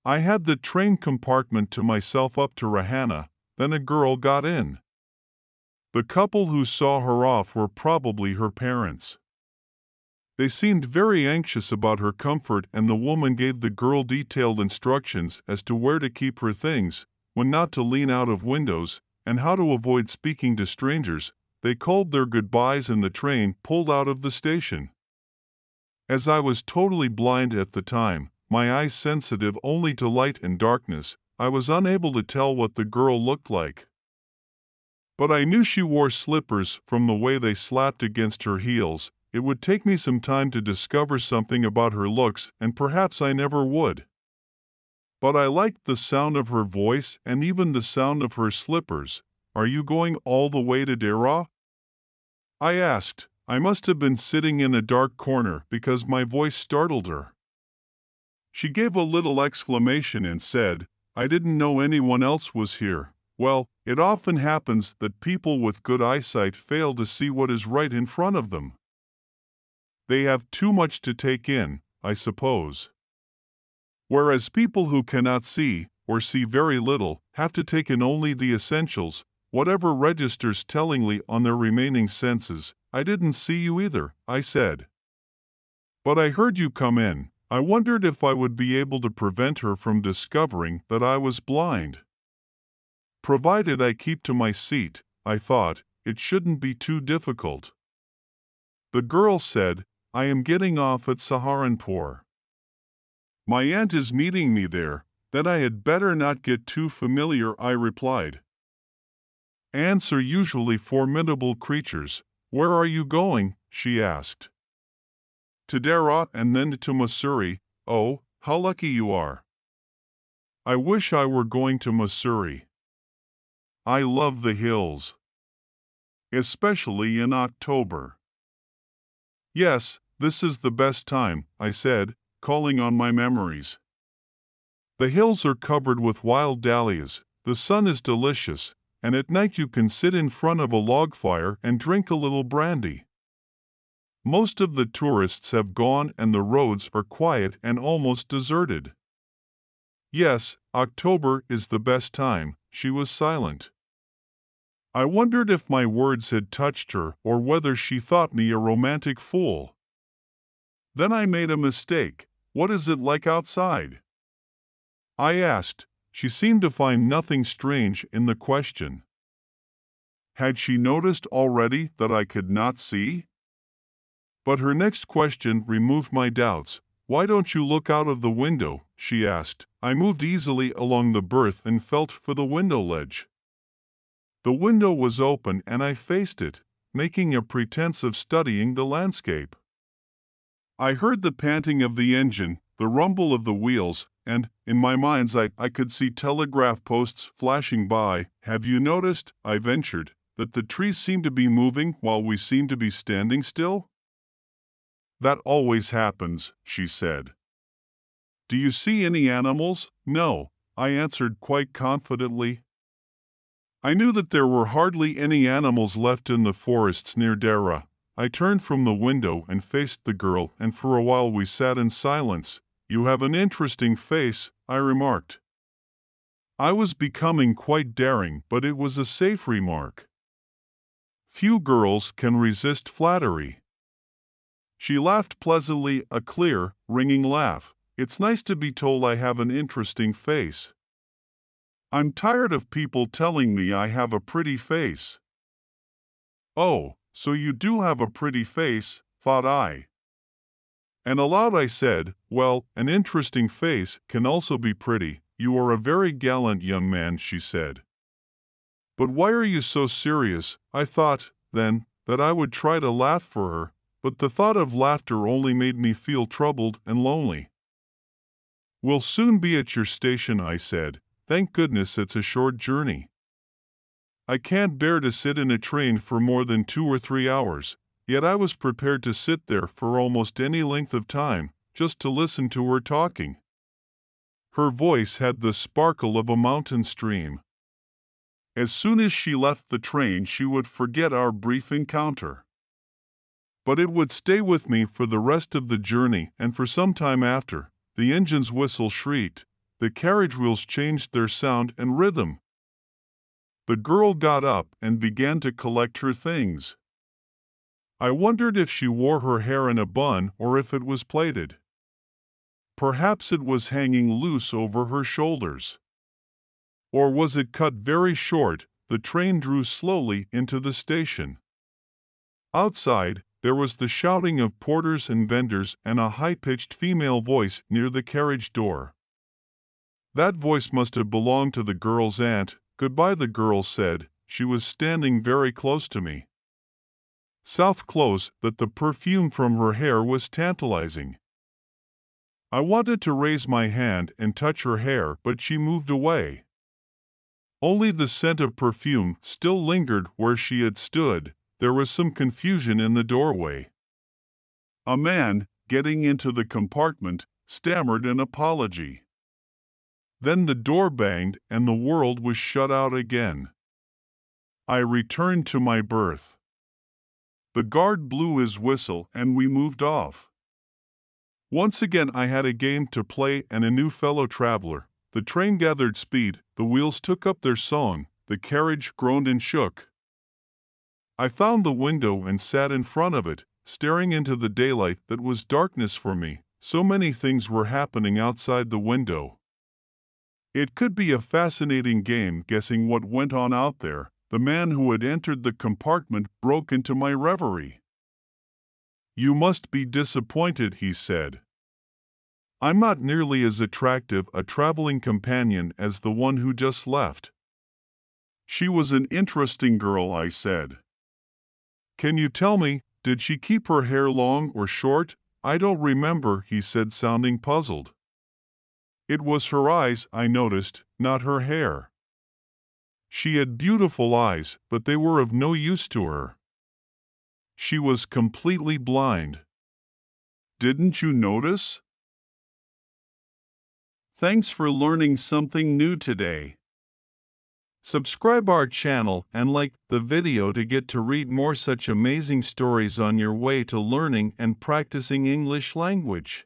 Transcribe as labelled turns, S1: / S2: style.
S1: I had the train compartment to myself up to Rahana, then a girl got in. The couple who saw her off were probably her parents. They seemed very anxious about her comfort, and the woman gave the girl detailed instructions as to where to keep her things, when not to lean out of windows, and how to avoid speaking to strangers. They called their goodbyes and the train pulled out of the station. As I was totally blind at the time, my eyes sensitive only to light and darkness, I was unable to tell what the girl looked like. But I knew she wore slippers from the way they slapped against her heels. It would take me some time to discover something about her looks, and perhaps I never would. But I liked the sound of her voice and even the sound of her slippers. "Are you going all the way to Dara?" I asked. I must have been sitting in a dark corner because my voice startled her. She gave a little exclamation and said, "I didn't know anyone else was here." Well, it often happens that people with good eyesight fail to see what is right in front of them. They have too much to take in, I suppose. Whereas people who cannot see, or see very little, have to take in only the essentials, whatever registers tellingly on their remaining senses. "I didn't see you either," I said. "But I heard you come in." I wondered if I would be able to prevent her from discovering that I was blind. Provided I keep to my seat, I thought, it shouldn't be too difficult. The girl said, "I am getting off at Saharanpur. My aunt is meeting me there." "Then I had better not get too familiar," I replied. Ants are usually formidable creatures. "Where are you going?" she asked. "To Dara and then to Mussoorie." "Oh, how lucky you are." I wish I were going to Mussoorie. I love the hills. Especially in October. "Yes, this is the best time," I said, calling on my memories. "The hills are covered with wild dahlias, the sun is delicious, and at night you can sit in front of a log fire and drink a little brandy. Most of the tourists have gone and the roads are quiet and almost deserted." "Yes, October is the best time." She was silent. I wondered if my words had touched her or whether she thought me a romantic fool. Then I made a mistake. "What is it like outside?" I asked. She seemed to find nothing strange in the question. Had she noticed already that I could not see? But her next question removed my doubts. "Why don't you look out of the window?" she asked. I moved easily along the berth and felt for the window ledge. The window was open and I faced it, making a pretense of studying the landscape. I heard the panting of the engine, the rumble of the wheels, and, in my mind's eye, I could see telegraph posts flashing by. "Have you noticed," I ventured, "that the trees seem to be moving while we seem to be standing still?" "That always happens," she said. "Do you see any animals?" "No," I answered quite confidently. I knew that there were hardly any animals left in the forests near Dara. I turned from the window and faced the girl, and for a while we sat in silence. "You have an interesting face," I remarked. I was becoming quite daring, but it was a safe remark. Few girls can resist flattery. She laughed pleasantly, a clear, ringing laugh. "It's nice to be told I have an interesting face. I'm tired of people telling me I have a pretty face." "Oh, so you do have a pretty face," thought I. And aloud I said, "Well, an interesting face can also be pretty." "You are a very gallant young man," she said. "But why are you so serious?" I thought, then, that I would try to laugh for her, but the thought of laughter only made me feel troubled and lonely. "We'll soon be at your station," I said. "Thank goodness it's a short journey. I can't bear to sit in a train for more than 2 or 3 hours." Yet I was prepared to sit there for almost any length of time, just to listen to her talking. Her voice had the sparkle of a mountain stream. As soon as she left the train she would forget our brief encounter. But it would stay with me for the rest of the journey and for some time after. The engine's whistle shrieked. the carriage wheels changed their sound and rhythm. The girl got up and began to collect her things. I wondered if she wore her hair in a bun or if it was plaited. Perhaps it was hanging loose over her shoulders. Or was it cut very short? The train drew slowly into the station. Outside, there was the shouting of porters and vendors and a high-pitched female voice near the carriage door. That voice must have belonged to the girl's aunt. "Goodbye," the girl said. She was standing very close to me. So close that the perfume from her hair was tantalizing. I wanted to raise my hand and touch her hair, but she moved away. Only the scent of perfume still lingered where she had stood. There was some confusion in the doorway. A man, getting into the compartment, stammered an apology. Then the door banged and the world was shut out again. I returned to my berth. The guard blew his whistle and we moved off. Once again I had a game to play and a new fellow traveler. The train gathered speed, the wheels took up their song, the carriage groaned and shook. I found the window and sat in front of it, staring into the daylight that was darkness for me. So many things were happening outside the window. It could be a fascinating game guessing what went on out there. The man who had entered the compartment broke into my reverie. "You must be disappointed," he said. "I'm not nearly as attractive a traveling companion as the one who just left." "She was an interesting girl," I said. "Can you tell me, did she keep her hair long or short?" "I don't remember," he said, sounding puzzled. "It was her eyes, I noticed, not her hair. She had beautiful eyes, but they were of no use to her. She was completely blind. Didn't you notice?" Thanks for learning something new today. Subscribe our channel and like the video to get to read more such amazing stories on your way to learning and practicing English language.